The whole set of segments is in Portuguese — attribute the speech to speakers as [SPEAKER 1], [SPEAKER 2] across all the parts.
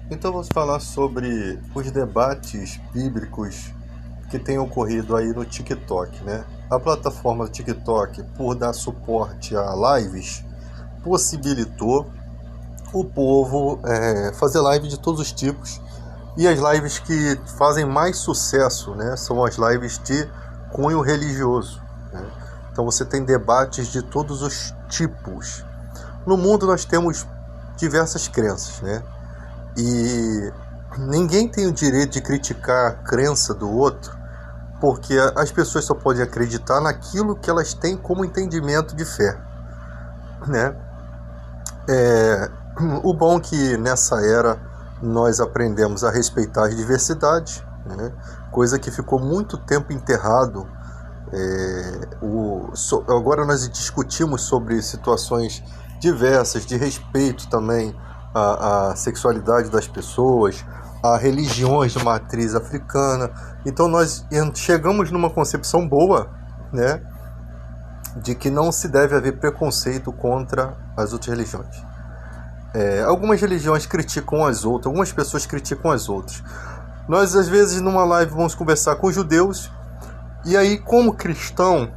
[SPEAKER 1] Então vamos falar sobre os debates bíblicos que têm ocorrido aí no TikTok, né? A plataforma do TikTok, por dar suporte a lives, possibilitou o povo fazer live de todos os tipos. E as lives que fazem mais sucesso, né, são as lives de cunho religioso, né? Então você tem debates de todos os tipos. No mundo nós temos diversas crenças, né? E ninguém tem o direito de criticar a crença do outro, porque as pessoas só podem acreditar naquilo que elas têm como entendimento de fé, né? O bom é que nessa era nós aprendemos a respeitar as diversidades, né? Coisa que ficou muito tempo enterrado. Agora nós discutimos sobre situações diversas, de respeito também à sexualidade das pessoas, a religiões de matriz africana. Então nós chegamos numa concepção boa, né, de que não se deve haver preconceito contra as outras religiões. Algumas religiões criticam as outras, algumas pessoas criticam as outras. Nós às vezes numa live vamos conversar com judeus, e aí como cristão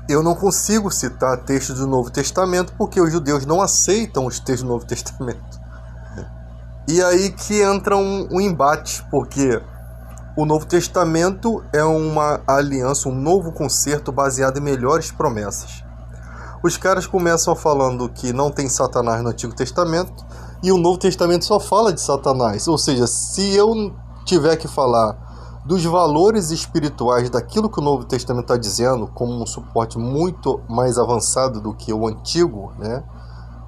[SPEAKER 1] eu não consigo citar textos do Novo Testamento porque os judeus não aceitam os textos do Novo Testamento. E aí que entra um embate, porque o Novo Testamento é uma aliança, um novo concerto baseado em melhores promessas. Os caras começam falando que não tem Satanás no Antigo Testamento e o Novo Testamento só fala de Satanás. Ou seja, se eu tiver que falar dos valores espirituais daquilo que o Novo Testamento está dizendo, como um suporte muito mais avançado do que o Antigo, né,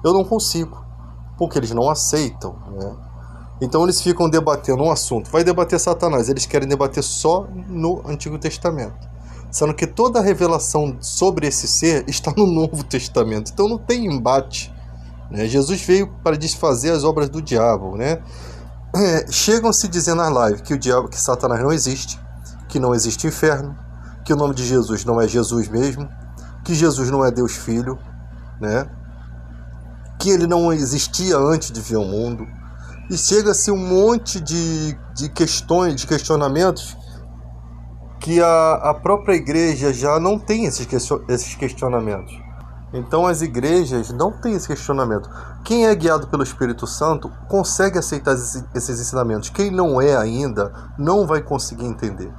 [SPEAKER 1] eu não consigo, porque eles não aceitam, né? Então eles ficam debatendo um assunto. Vai debater Satanás, eles querem debater só no Antigo Testamento, sendo que toda a revelação sobre esse ser está no Novo Testamento. Então não tem embate, né? Jesus veio para desfazer as obras do diabo, né? Chegam-se dizendo na live que que Satanás não existe, que não existe inferno, que o nome de Jesus não é Jesus mesmo, que Jesus não é Deus Filho, né? Que ele não existia antes de vir ao mundo. E chega-se um monte de questões, de questionamentos, que a própria igreja já não tem esses questionamentos. Então as igrejas não têm esse questionamento. Quem é guiado pelo Espírito Santo consegue aceitar esses ensinamentos. Quem não é ainda não vai conseguir entender.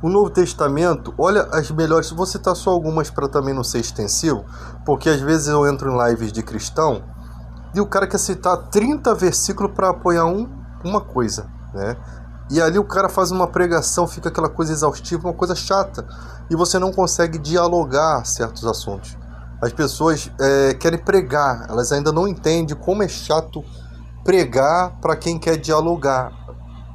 [SPEAKER 1] O Novo Testamento, olha as melhores, vou citar só algumas para também não ser extensivo, porque às vezes eu entro em lives de cristão e o cara quer citar 30 versículos para apoiar uma coisa, né? E ali o cara faz uma pregação, fica aquela coisa exaustiva, uma coisa chata, e você não consegue dialogar certos assuntos. As pessoas querem pregar, elas ainda não entendem como é chato pregar para quem quer dialogar,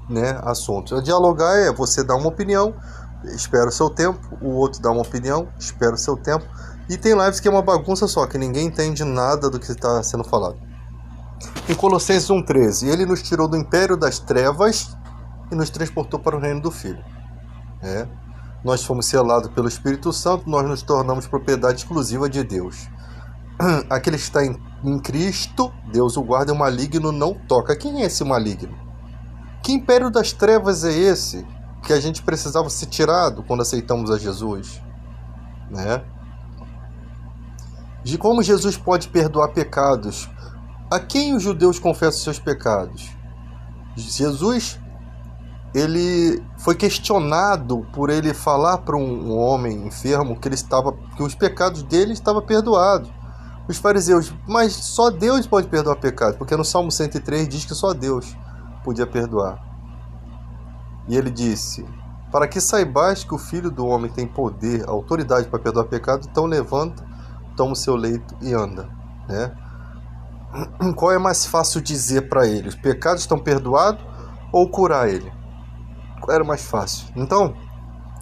[SPEAKER 1] né, assuntos. Dialogar é você dar uma opinião, espera o seu tempo, o outro dá uma opinião, espera o seu tempo, e tem lives que é uma bagunça só, que ninguém entende nada do que está sendo falado. Em Colossenses 1,13, ele nos tirou do império das trevas e nos transportou para o reino do Filho. Nós fomos selados pelo Espírito Santo, nós nos tornamos propriedade exclusiva de Deus. Aquele que está em Cristo, Deus o guarda, e o maligno não toca. Quem é esse maligno? Que império das trevas é esse que a gente precisava ser tirado quando aceitamos a Jesus, né? De como Jesus pode perdoar pecados? A quem os judeus confessam seus pecados? Jesus, ele foi questionado por ele falar para um homem enfermo que os pecados dele estavam perdoados. Os fariseus, mas só Deus pode perdoar pecados, porque no Salmo 103 diz que só Deus podia perdoar. E ele disse: para que saibais que o Filho do Homem tem poder, autoridade para perdoar pecados, então levanta, toma o seu leito e anda, né? Qual é mais fácil dizer para ele? Os pecados estão perdoados ou curar ele? Qual era mais fácil? Então,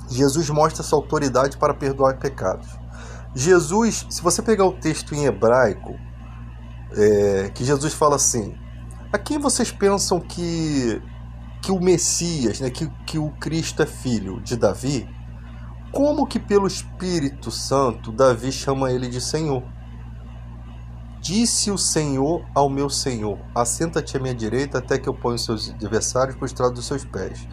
[SPEAKER 1] Jesus mostra essa autoridade para perdoar pecados. Jesus, se você pegar o texto em hebraico, que Jesus fala assim: a quem vocês pensam que o Messias, né, que o Cristo é filho de Davi? Como que pelo Espírito Santo Davi chama ele de Senhor? Disse o Senhor ao meu Senhor: assenta-te à minha direita até que eu ponha os seus adversários por estrado dos seus pés.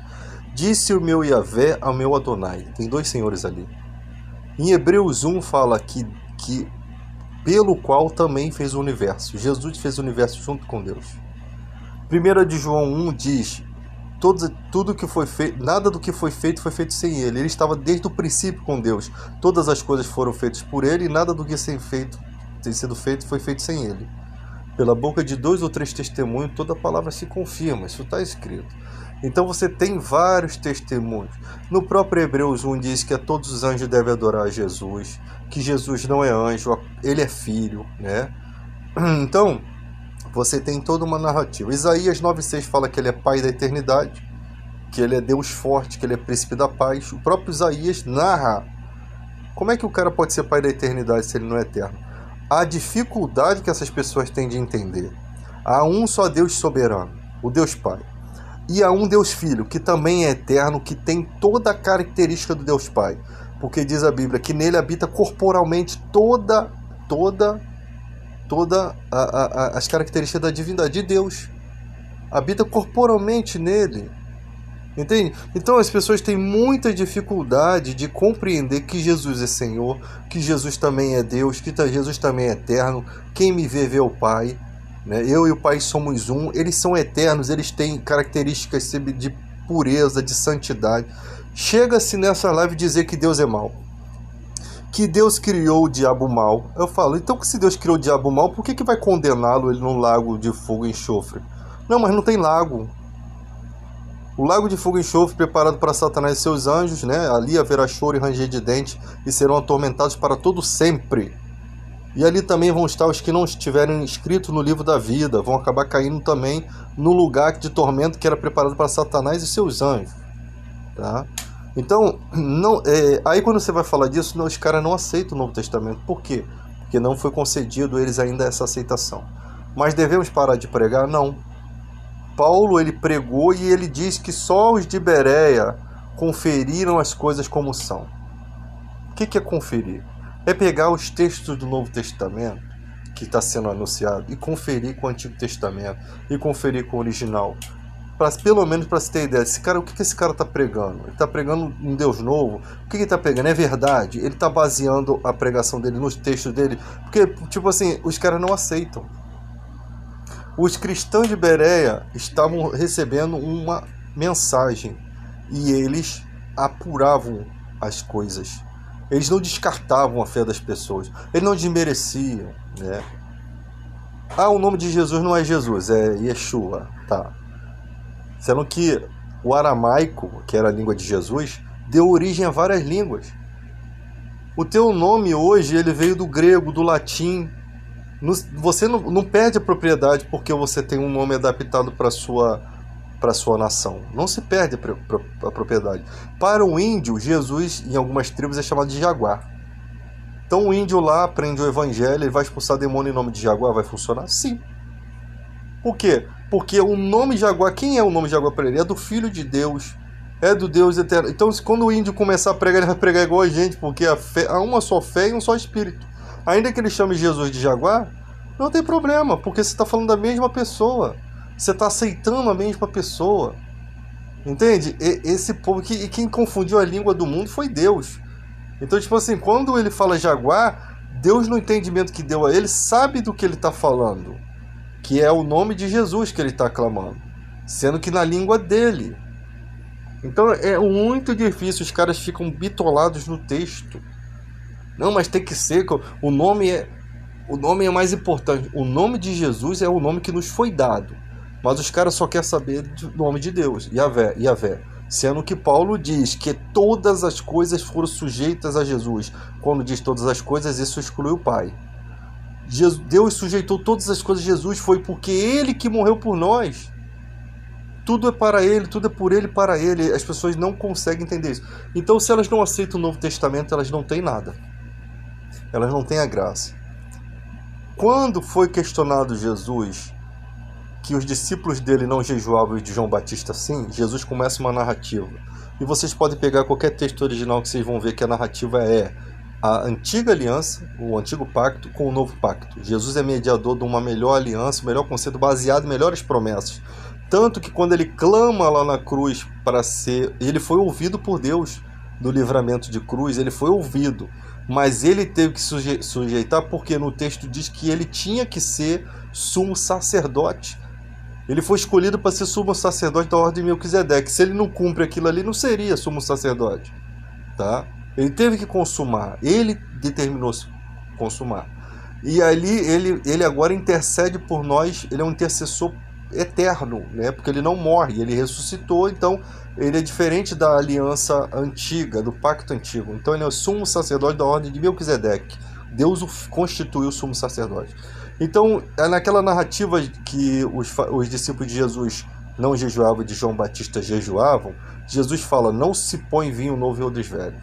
[SPEAKER 1] Disse o meu Yavé ao meu Adonai. Tem dois senhores ali. Em Hebreus 1 fala que pelo qual também fez o universo. Jesus fez o universo junto com Deus. 1 de João 1 diz: tudo que foi feito, nada do que foi feito sem ele. Ele estava desde o princípio com Deus. Todas as coisas foram feitas por ele e nada do que tem sido feito foi feito sem ele. Pela boca de 2 ou 3 testemunhos, toda palavra se confirma. Isso está escrito. Então você tem vários testemunhos. No próprio Hebreus 1 diz que a todos os anjos devem adorar a Jesus, que Jesus não é anjo, ele é filho, né? Então, você tem toda uma narrativa. Isaías 9,6 fala que ele é pai da eternidade, que ele é Deus forte, que ele é príncipe da paz. O próprio Isaías narra. Como é que o cara pode ser pai da eternidade se ele não é eterno? A dificuldade que essas pessoas têm de entender. Há um só Deus soberano, o Deus Pai. E há um Deus Filho, que também é eterno, que tem toda a característica do Deus Pai. Porque diz a Bíblia que nele habita corporalmente todas as características da divindade de Deus. Habita corporalmente nele. Entende? Então as pessoas têm muita dificuldade de compreender que Jesus é Senhor, que Jesus também é Deus, que Jesus também é eterno. Quem me vê, vê o Pai. Né? Eu e o Pai somos um. Eles são eternos, eles têm características de pureza, de santidade. Chega-se nessa live dizer que Deus é mau, que Deus criou o diabo mau. Eu falo, então se Deus criou o diabo mau, por que vai condená-lo ele num lago de fogo e enxofre? Não, mas não tem lago. O lago de fogo e enxofre preparado para Satanás e seus anjos, né? Ali haverá choro e ranger de dentes e serão atormentados para todo sempre. E ali também vão estar os que não estiverem inscritos no livro da vida, vão acabar caindo também no lugar de tormento que era preparado para Satanás e seus anjos. Tá? Então, aí quando você vai falar disso, os caras não aceitam o Novo Testamento. Por quê? Porque não foi concedido a eles ainda essa aceitação. Mas devemos parar de pregar? Não. Paulo, ele pregou e ele diz que só os de Bereia conferiram as coisas como são. O que é conferir? É pegar os textos do Novo Testamento, que está sendo anunciado, e conferir com o Antigo Testamento, e conferir com o original. Pelo menos para se ter ideia, o que esse cara está pregando? Ele está pregando um Deus novo? O que ele está pregando? É verdade? Ele está baseando a pregação dele nos textos dele? Porque, tipo assim, os caras não aceitam. Os cristãos de Bereia estavam recebendo uma mensagem e eles apuravam as coisas. Eles não descartavam a fé das pessoas. Eles não desmereciam, né? O nome de Jesus não é Jesus, é Yeshua, tá? Sendo que o aramaico, que era a língua de Jesus, deu origem a várias línguas. O teu nome hoje, ele veio do grego, do latim. Você não perde a propriedade porque você tem um nome adaptado para a sua nação. Não se perde a propriedade. Para o índio, Jesus, em algumas tribos, é chamado de Jaguar. Então o índio lá aprende o evangelho, ele vai expulsar demônio em nome de Jaguar, vai funcionar? Sim. Por quê? Porque o nome Jaguar, quem é o nome Jaguar para ele? É do Filho de Deus, é do Deus eterno. Então quando o índio começar a pregar, ele vai pregar igual a gente, porque há uma só fé e um só Espírito. Ainda que ele chame Jesus de Jaguar, não tem problema, porque você está falando da mesma pessoa. Você está aceitando a mesma pessoa. Entende? Esse povo, quem confundiu a língua do mundo foi Deus. Então, tipo assim, quando ele fala Jaguar, Deus, no entendimento que deu a ele, sabe do que ele está falando. Que é o nome de Jesus que ele está aclamando. Sendo que na língua dele. Então é muito difícil, os caras ficam bitolados no texto. Não, mas tem que ser, o nome é mais importante. O nome de Jesus é o nome que nos foi dado. Mas os caras só querem saber do nome de Deus, Yavé. Sendo que Paulo diz que todas as coisas foram sujeitas a Jesus. Quando diz todas as coisas, isso exclui o Pai. Deus sujeitou todas as coisas a Jesus, foi porque Ele que morreu por nós. Tudo é para Ele, tudo é por Ele, para Ele. As pessoas não conseguem entender isso. Então, se elas não aceitam o Novo Testamento, elas não têm nada. Elas não têm a graça. Quando foi questionado Jesus que os discípulos dele não jejuavam e de João Batista sim, Jesus começa uma narrativa. E vocês podem pegar qualquer texto original que vocês vão ver que a narrativa é: a antiga aliança, o antigo pacto, com o novo pacto. Jesus é mediador de uma melhor aliança, um melhor conceito baseado em melhores promessas. Tanto que quando ele clama lá na cruz para ser... Ele foi ouvido por Deus no livramento de cruz, ele foi ouvido. Mas ele teve que sujeitar porque no texto diz que ele tinha que ser sumo sacerdote. Ele foi escolhido para ser sumo sacerdote da ordem de Melquisedeque. Se ele não cumpre aquilo ali, não seria sumo sacerdote. Tá? Ele teve que consumar. Ele determinou consumar. E ali ele agora intercede por nós. Ele é um intercessor eterno, né? Porque ele não morre, ele ressuscitou. Então ele é diferente da aliança antiga, do pacto antigo. Então ele é o sumo sacerdote da ordem de Melquisedeque. Deus o constituiu sumo sacerdote. Então, é naquela narrativa que os discípulos de Jesus não jejuavam, de João Batista jejuavam, Jesus fala, não se põe vinho novo em odres velho.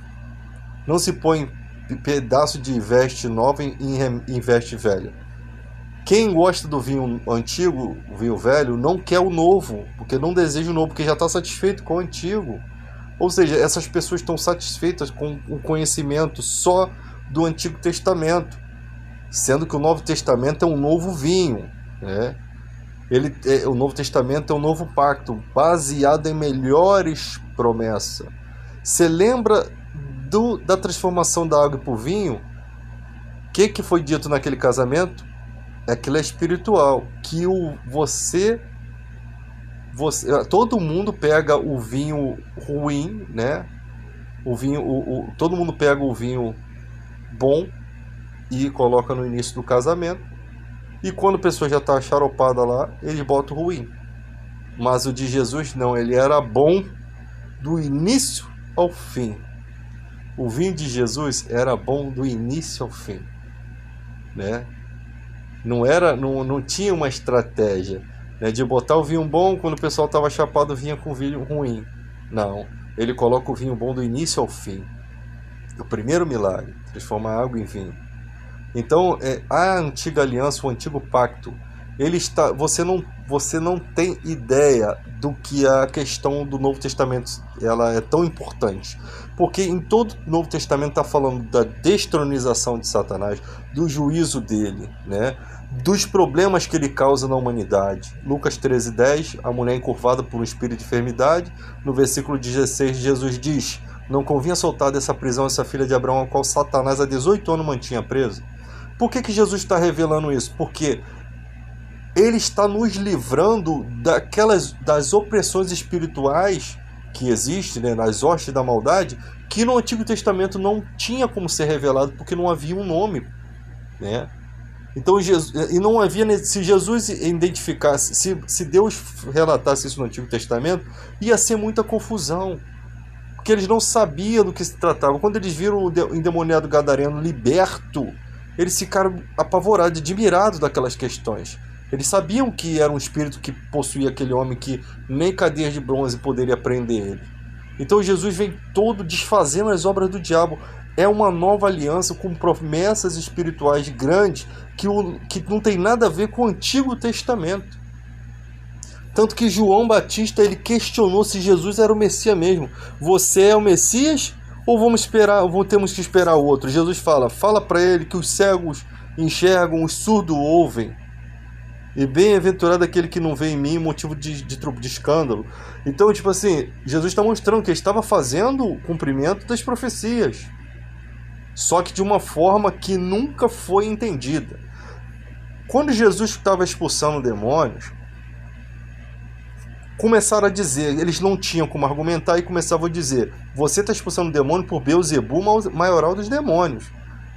[SPEAKER 1] Não se põe pedaço de veste nova em veste velha. Quem gosta do vinho antigo, o vinho velho, não quer o novo, porque não deseja o novo, porque já está satisfeito com o antigo. Ou seja, essas pessoas estão satisfeitas com o conhecimento só do Antigo Testamento, sendo que o Novo Testamento é um novo vinho, né? O Novo Testamento é um novo pacto, baseado em melhores promessas. Você lembra da transformação da água para o vinho? O que foi dito naquele casamento? Aquilo é espiritual, que todo mundo pega o vinho ruim, né? Todo mundo pega o vinho bom e coloca no início do casamento, e quando a pessoa já está charopada lá, eles botam o ruim. Mas o de Jesus não, ele era bom do início ao fim. O vinho de Jesus era bom do início ao fim, né? Não tinha uma estratégia, né, de botar o vinho bom quando o pessoal estava chapado, vinha com vinho ruim. Não, ele coloca o vinho bom do início ao fim. O primeiro milagre, transformar água em vinho. Então, a antiga aliança, o antigo pacto, você não tem ideia do que a questão do Novo Testamento ela é tão importante. Porque em todo o Novo Testamento está falando da destronização de Satanás, do juízo dele, né? Dos problemas que ele causa na humanidade. Lucas 13:10, a mulher encurvada por um espírito de enfermidade. No versículo 16, Jesus diz, não convinha soltar dessa prisão essa filha de Abraão, a qual Satanás há 18 anos mantinha presa. Por que Jesus está revelando isso? Porque ele está nos livrando das opressões espirituais que existem, né, nas hostes da maldade, que no Antigo Testamento não tinha como ser revelado, porque não havia um nome, né? Então, não havia, se Jesus identificasse, se Deus relatasse isso no Antigo Testamento, ia ser muita confusão, porque eles não sabiam do que se tratava. Quando eles viram o endemoniado gadareno liberto, eles ficaram apavorados, admirados daquelas questões. Eles sabiam que era um espírito que possuía aquele homem, que nem cadeias de bronze poderia prender ele. Então Jesus vem todo desfazendo as obras do diabo. É uma nova aliança com promessas espirituais grandes que não tem nada a ver com o Antigo Testamento. Tanto que João Batista ele questionou se Jesus era o Messias mesmo. Você é o Messias ou temos que esperar o outro? Jesus fala para ele que os cegos enxergam, os surdos ouvem. E bem-aventurado aquele que não vê em mim motivo de escândalo. Então, tipo assim, Jesus está mostrando que ele estava fazendo o cumprimento das profecias, só que de uma forma que nunca foi entendida. Quando Jesus estava expulsando demônios, começaram a dizer, eles não tinham como argumentar e começavam a dizer, você está expulsando demônio por Beelzebu, maioral dos demônios.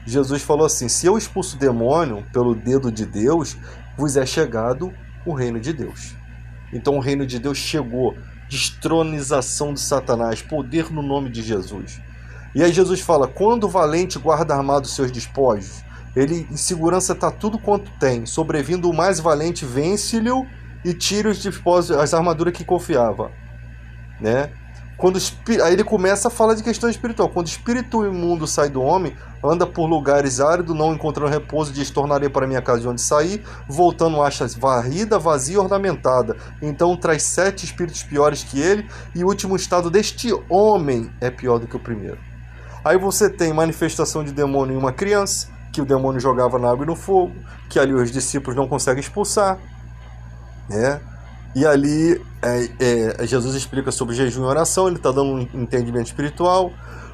[SPEAKER 1] Jesus falou assim, se eu expulso demônio pelo dedo de Deus, vos é chegado o reino de Deus. Então o reino de Deus chegou, destronização de Satanás, poder no nome de Jesus. E aí Jesus fala, quando o valente guarda armado seus despojos, ele em segurança está tudo quanto tem, sobrevindo o mais valente, vence-lhe e tira os despojos, as armaduras que confiava, né? Aí ele começa a falar de questão espiritual. Quando o espírito imundo sai do homem, anda por lugares áridos, não encontrando repouso, diz, tornarei para minha casa de onde sair, voltando acha varrida, vazia e ornamentada. Então traz 7 espíritos piores que ele, e o último estado deste homem é pior do que o primeiro. Aí você tem manifestação de demônio em uma criança, que o demônio jogava na água e no fogo, que ali os discípulos não conseguem expulsar, né? E ali Jesus explica sobre jejum e oração, ele está dando um entendimento espiritual.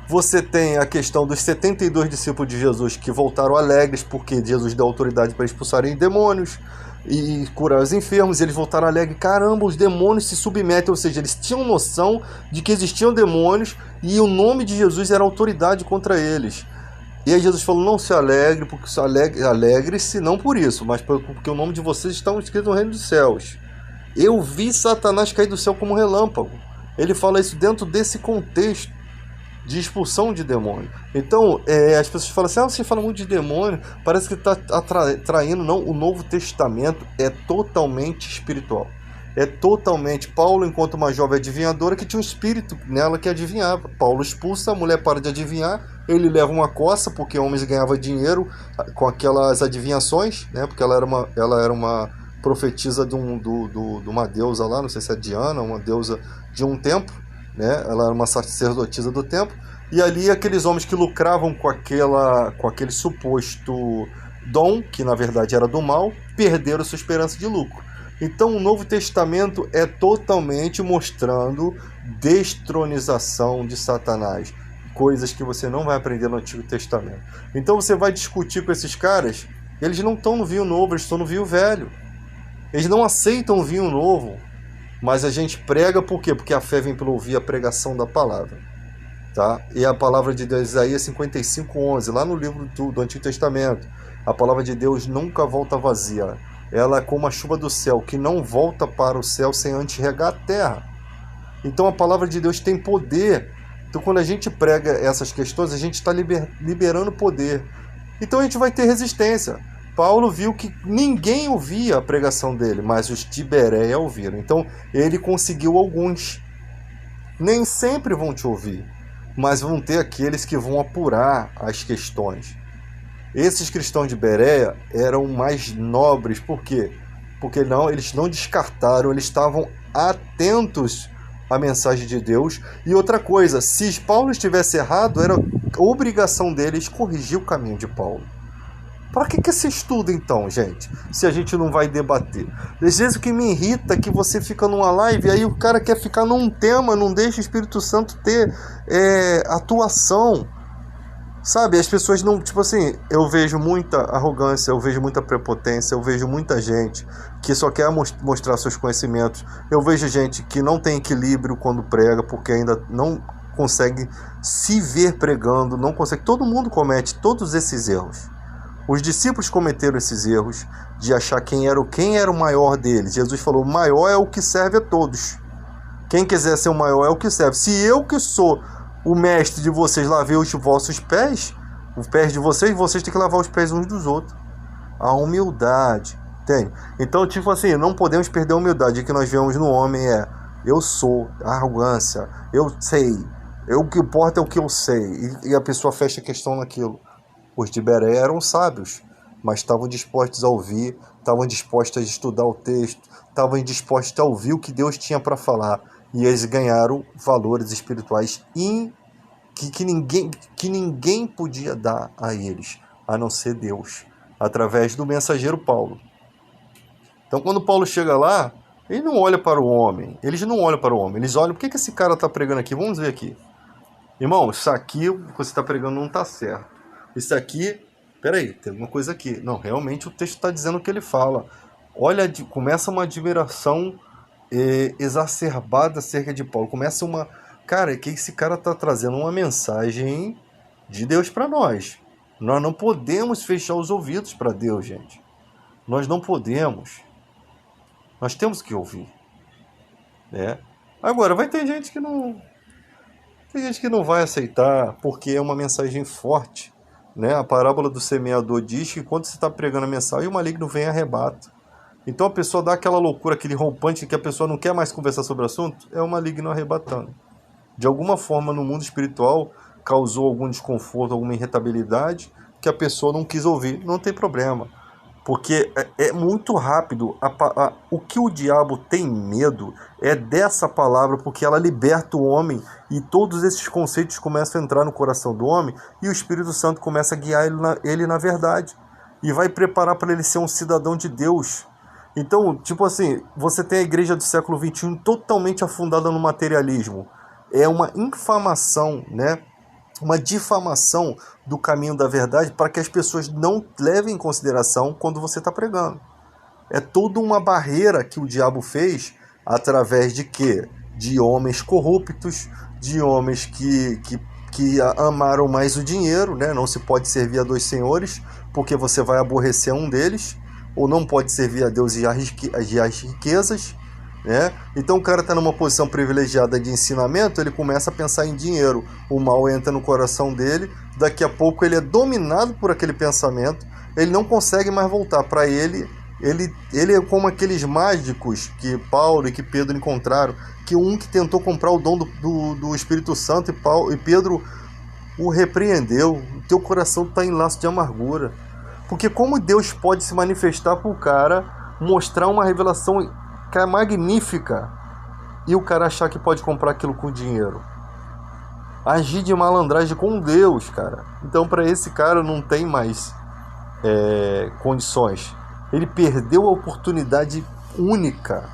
[SPEAKER 1] Você tem a questão dos 72 discípulos de Jesus que voltaram alegres porque Jesus deu autoridade para expulsarem demônios e curar os enfermos. Eles voltaram alegres, caramba, os demônios se submetem, ou seja, eles tinham noção de que existiam demônios e o nome de Jesus era autoridade contra eles. E aí Jesus falou, não se alegre, porque alegre-se não por isso, mas porque o nome de vocês está escrito no reino dos céus. Eu vi Satanás cair do céu como relâmpago. Ele fala isso dentro desse contexto de expulsão de demônio. Então, as pessoas falam assim, você fala muito de demônio, parece que está atraindo. Não, o Novo Testamento é totalmente espiritual. É totalmente. Paulo, enquanto uma jovem adivinhadora, que tinha um espírito nela que adivinhava. Paulo expulsa, a mulher para de adivinhar, ele leva uma coça, porque homens ganhavam dinheiro com aquelas adivinhações, né? Porque ela era uma profetisa de uma deusa lá, não sei se é Diana, uma deusa de um templo, né? Ela era uma sacerdotisa do templo, e ali aqueles homens que lucravam com aquele suposto dom, que na verdade era do mal, perderam sua esperança de lucro. Então o Novo Testamento é totalmente mostrando destronização de Satanás, coisas que você não vai aprender no Antigo Testamento. Então você vai discutir com esses caras, eles não estão no vinho novo, eles estão no vinho velho. Eles não aceitam o vinho novo, mas a gente prega por quê? Porque a fé vem pelo ouvir a pregação da palavra. Tá? E a palavra de Deus, Isaías 55:11, lá no livro do Antigo Testamento, a palavra de Deus nunca volta vazia. Ela é como a chuva do céu, que não volta para o céu sem antes regar a terra. Então a palavra de Deus tem poder. Então quando a gente prega essas questões, a gente está liberando poder. Então a gente vai ter resistência. Paulo viu que ninguém ouvia a pregação dele, mas os de Bereia ouviram. Então ele conseguiu alguns. Nem sempre vão te ouvir, mas vão ter aqueles que vão apurar as questões. Esses cristãos de Bereia eram mais nobres, por quê? Porque eles não descartaram, eles estavam atentos à mensagem de Deus. E outra coisa, se Paulo estivesse errado, era obrigação deles corrigir o caminho de Paulo. Para que se estuda então, gente, se a gente não vai debater? Às vezes o que me irrita é que você fica numa live e aí o cara quer ficar num tema, não deixa o Espírito Santo ter atuação. Sabe, as pessoas não, tipo assim, eu vejo muita arrogância, eu vejo muita prepotência, eu vejo muita gente que só quer mostrar seus conhecimentos. Eu vejo gente que não tem equilíbrio quando prega, porque ainda não consegue se ver pregando, não consegue. Todo mundo comete todos esses erros. Os discípulos cometeram esses erros de achar quem era o maior deles. Jesus falou, o maior é o que serve a todos. Quem quiser ser o maior é o que serve. Se eu que sou o mestre de vocês lavei os vossos pés, os pés de vocês têm que lavar os pés uns dos outros. A humildade, entende? Então, tipo assim, não podemos perder a humildade. O que nós vemos no homem eu sou, a arrogância, eu sei, o que importa é o que eu sei. E a pessoa fecha a questão naquilo. Os de Bereia eram sábios, mas estavam dispostos a ouvir, estavam dispostos a estudar o texto, estavam dispostos a ouvir o que Deus tinha para falar. E eles ganharam valores espirituais que ninguém podia dar a eles, a não ser Deus, através do mensageiro Paulo. Então, quando Paulo chega lá, ele não olha para o homem, eles não olham para o homem, eles olham, por que esse cara está pregando aqui? Vamos ver aqui. Irmão, isso aqui que você está pregando não está certo. Isso aqui, peraí, tem alguma coisa aqui. Não, realmente o texto está dizendo o que ele fala. Olha, começa uma admiração exacerbada acerca de Paulo. Começa uma... Cara, que esse cara está trazendo uma mensagem de Deus para nós. Nós não podemos fechar os ouvidos para Deus, gente. Nós não podemos. Nós temos que ouvir. Né? Agora, vai ter gente que não... Tem gente que não vai aceitar porque é uma mensagem forte. Né? A parábola do semeador diz que quando você está pregando a mensagem, o maligno vem e arrebata. Então a pessoa dá aquela loucura, aquele rompante que a pessoa não quer mais conversar sobre o assunto, é o maligno arrebatando. De alguma forma no mundo espiritual causou algum desconforto, alguma irritabilidade que a pessoa não quis ouvir. Não tem problema. Porque é muito rápido. O que o diabo tem medo é dessa palavra, porque ela liberta o homem e todos esses conceitos começam a entrar no coração do homem e o Espírito Santo começa a guiar ele na verdade e vai preparar para ele ser um cidadão de Deus. Então, tipo assim, você tem a igreja do século XXI totalmente afundada no materialismo. É uma infamação, né? Uma difamação do caminho da verdade para que as pessoas não levem em consideração quando você está pregando. É toda uma barreira que o diabo fez através de quê? De homens corruptos, de homens que amaram mais o dinheiro, né? Não se pode servir a dois senhores, porque você vai aborrecer um deles, ou não pode servir a Deus e as riquezas, né? Então o cara está numa posição privilegiada de ensinamento, ele começa a pensar em dinheiro, o mal entra no coração dele, daqui a pouco ele é dominado por aquele pensamento, ele não consegue mais voltar para ele é como aqueles mágicos que Paulo e que Pedro encontraram, que um que tentou comprar o dom do Espírito Santo e Pedro o repreendeu. O teu coração está em laço de amargura, porque como Deus pode se manifestar para o cara, mostrar uma revelação que é magnífica e o cara achar que pode comprar aquilo com dinheiro? Agir de malandragem com Deus, cara. Então para esse cara não tem mais condições. Ele perdeu a oportunidade única.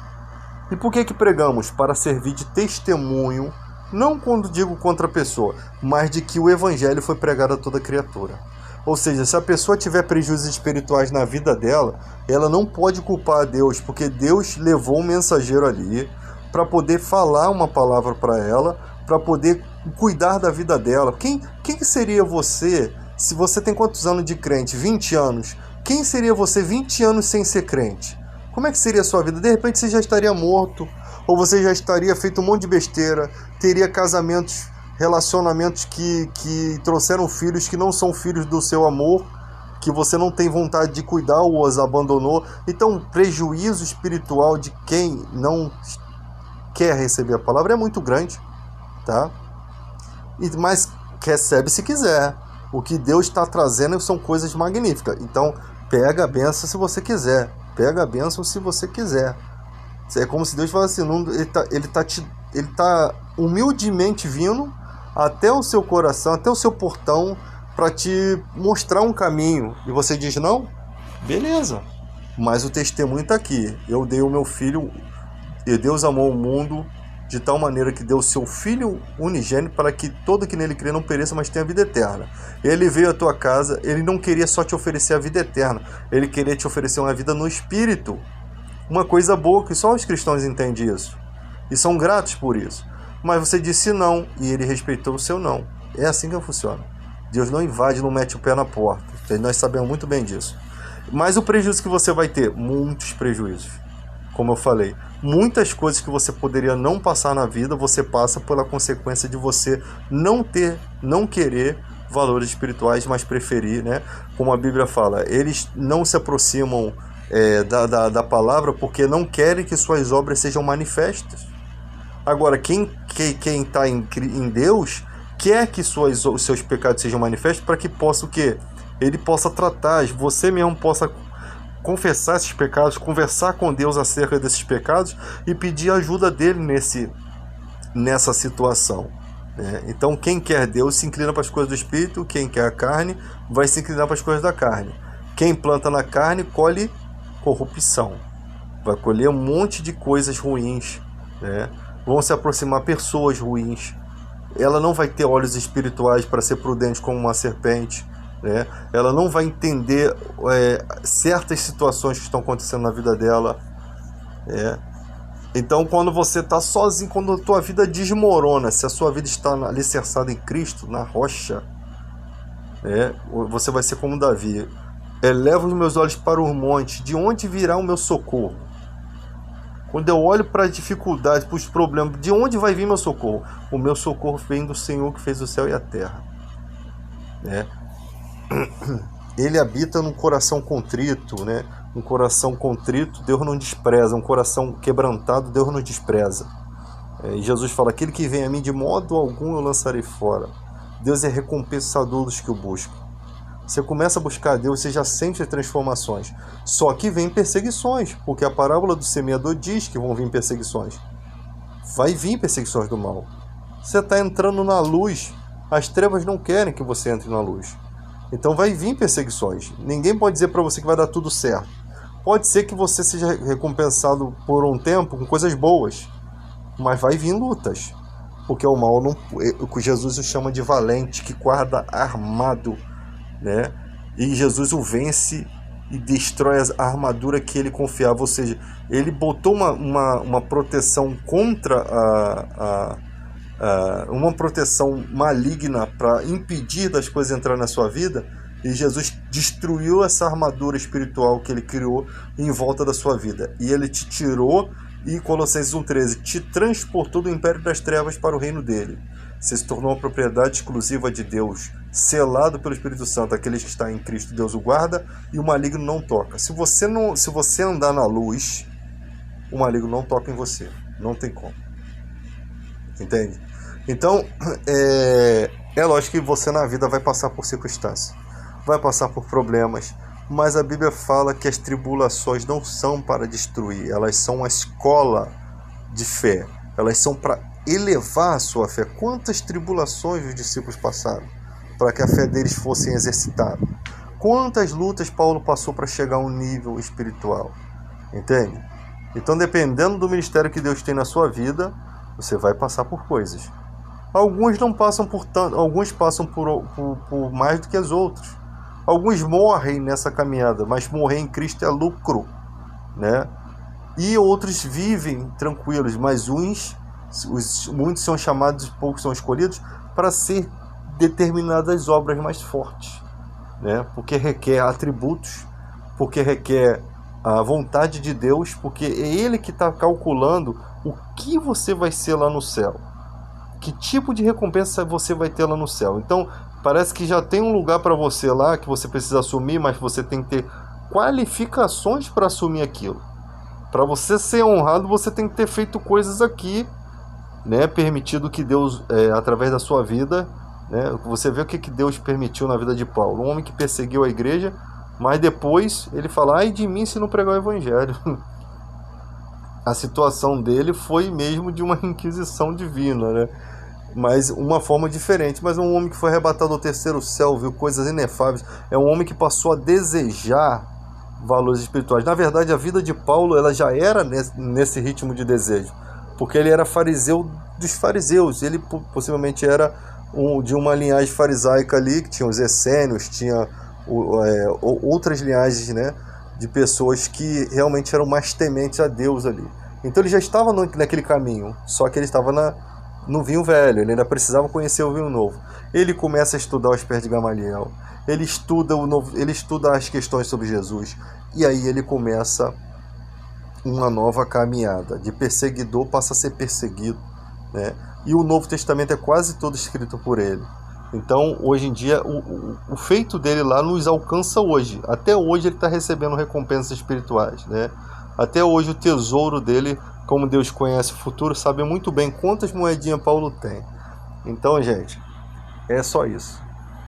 [SPEAKER 1] E por que pregamos? Para servir de testemunho, não quando digo contra a pessoa, mas de que o evangelho foi pregado a toda criatura. Ou seja, se a pessoa tiver prejuízos espirituais na vida dela, ela não pode culpar a Deus, porque Deus levou um mensageiro ali para poder falar uma palavra para ela, para poder cuidar da vida dela. Quem seria você, se você tem quantos anos de crente? 20 anos. Quem seria você 20 anos sem ser crente? Como é que seria a sua vida? De repente você já estaria morto, ou você já estaria feito um monte de besteira, teria casamentos, relacionamentos que trouxeram filhos que não são filhos do seu amor, que você não tem vontade de cuidar ou os abandonou. Então o prejuízo espiritual de quem não quer receber a palavra é muito grande, tá? Mas recebe se quiser. O que Deus está trazendo são coisas magníficas. Então pega a bênção se você quiser. Pega a bênção se você quiser. É como se Deus falasse assim, ele tá humildemente vindo até o seu coração, até o seu portão, para te mostrar um caminho. E você diz não? Beleza. Mas o testemunho está aqui. Eu dei o meu filho, e Deus amou o mundo de tal maneira que deu o seu Filho unigênito para que todo que nele crê não pereça, mas tenha vida eterna. Ele veio à tua casa, ele não queria só te oferecer a vida eterna, ele queria te oferecer uma vida no Espírito. Uma coisa boa que só os cristãos entendem isso. E são gratos por isso. Mas você disse não, e ele respeitou o seu não. É assim que funciona. Deus não invade, não mete o pé na porta. Nós sabemos muito bem disso. Mas o prejuízo que você vai ter? Muitos prejuízos. Como eu falei, muitas coisas que você poderia não passar na vida, você passa pela consequência de você não querer valores espirituais, mas preferir, né? Como a Bíblia fala, eles não se aproximam da palavra porque não querem que suas obras sejam manifestas. Agora, quem está em Deus quer que os seus pecados sejam manifestos para que possa o quê? Ele possa tratar, você mesmo possa confessar esses pecados, conversar com Deus acerca desses pecados e pedir a ajuda dele nessa situação, né? Então quem quer Deus se inclina para as coisas do Espírito, quem quer a carne vai se inclinar para as coisas da carne. Quem planta na carne colhe corrupção, vai colher um monte de coisas ruins, né? Vão se aproximar pessoas ruins, ela não vai ter olhos espirituais para ser prudente como uma serpente, né? Ela não vai entender certas situações que estão acontecendo na vida dela, né? Então quando você está sozinho, quando a tua vida desmorona, se a sua vida está alicerçada em Cristo, na rocha, né? Você vai ser como Davi. Elevo os meus olhos para o monte, de onde virá o meu socorro? Quando eu olho para as dificuldades, para os problemas, de onde vai vir meu socorro? O meu socorro vem do Senhor que fez o céu e a terra, né? Ele habita num coração contrito, né? Um coração contrito Deus não despreza, um coração quebrantado Deus não despreza. E Jesus fala, aquele que vem a mim de modo algum eu lançarei fora. Deus é recompensador dos que o buscam. Você começa a buscar a Deus, você já sente as transformações. Só que vem perseguições, porque a parábola do semeador diz que vão vir perseguições. Vai vir perseguições do mal. Você está entrando na luz, as trevas não querem que você entre na luz. Então vai vir perseguições. Ninguém pode dizer para você que vai dar tudo certo. Pode ser que você seja recompensado por um tempo com coisas boas, mas vai vir lutas. Porque o mal, não, o Jesus o chama de valente, que guarda armado, né? E Jesus o vence e destrói a armadura que ele confiava. Ou seja, ele botou uma proteção contra uma proteção maligna para impedir das coisas entrarem na sua vida, e Jesus destruiu essa armadura espiritual que ele criou em volta da sua vida, e ele te tirou, e Colossenses 1,13, te transportou do império das trevas para o reino dele. Você se tornou uma propriedade exclusiva de Deus, selado pelo Espírito Santo. Aqueles que estão em Cristo, Deus o guarda e o maligno não toca. Se você andar na luz, o maligno não toca em você, não tem como. Entende? Então, é lógico que você na vida vai passar por circunstâncias, vai passar por problemas, mas a Bíblia fala que as tribulações não são para destruir, elas são uma escola de fé, elas são para elevar a sua fé. Quantas tribulações os discípulos passaram para que a fé deles fosse exercitada? Quantas lutas Paulo passou para chegar a um nível espiritual? Entende? Então, dependendo do ministério que Deus tem na sua vida, você vai passar por coisas. Alguns não passam por tanto, alguns passam por mais do que os outros. Alguns morrem nessa caminhada, mas morrer em Cristo é lucro, né? E outros vivem tranquilos, mas muitos são chamados, poucos são escolhidos para ser determinadas obras mais fortes, né? Porque requer atributos, porque requer a vontade de Deus, porque é Ele que está calculando o que você vai ser lá no céu, que tipo de recompensa você vai ter lá no céu. Então parece que já tem um lugar para você lá que você precisa assumir, mas você tem que ter qualificações para assumir aquilo. Para você ser honrado, você tem que ter feito coisas aqui, né? Permitido que Deus, através da sua vida, né? Você vê o que Deus permitiu na vida de Paulo, um homem que perseguiu a igreja, mas depois ele fala: ai de mim se não pregar o evangelho. A situação dele foi mesmo de uma inquisição divina, né? Mas uma forma diferente. Mas é um homem que foi arrebatado ao terceiro céu, viu coisas inefáveis. É um homem que passou a desejar valores espirituais. Na verdade, a vida de Paulo, ela já era nesse ritmo de desejo, porque ele era fariseu dos fariseus. Ele possivelmente era de uma linhagem farisaica ali, que tinha os essênios, tinha outras linhagens, né, de pessoas que realmente eram mais tementes a Deus ali. Então ele já estava naquele caminho, só que ele estava no vinho velho, ele ainda precisava conhecer o vinho novo. Ele começa a estudar os pés de Gamaliel, ele estuda as questões sobre Jesus, e aí ele começa uma nova caminhada, de perseguidor passa a ser perseguido, né? E o Novo Testamento é quase todo escrito por ele. Então, hoje em dia, o feito dele lá nos alcança hoje. Até hoje ele está recebendo recompensas espirituais, né? Até hoje o tesouro dele, como Deus conhece o futuro, sabe muito bem quantas moedinhas Paulo tem. Então, gente, é só isso.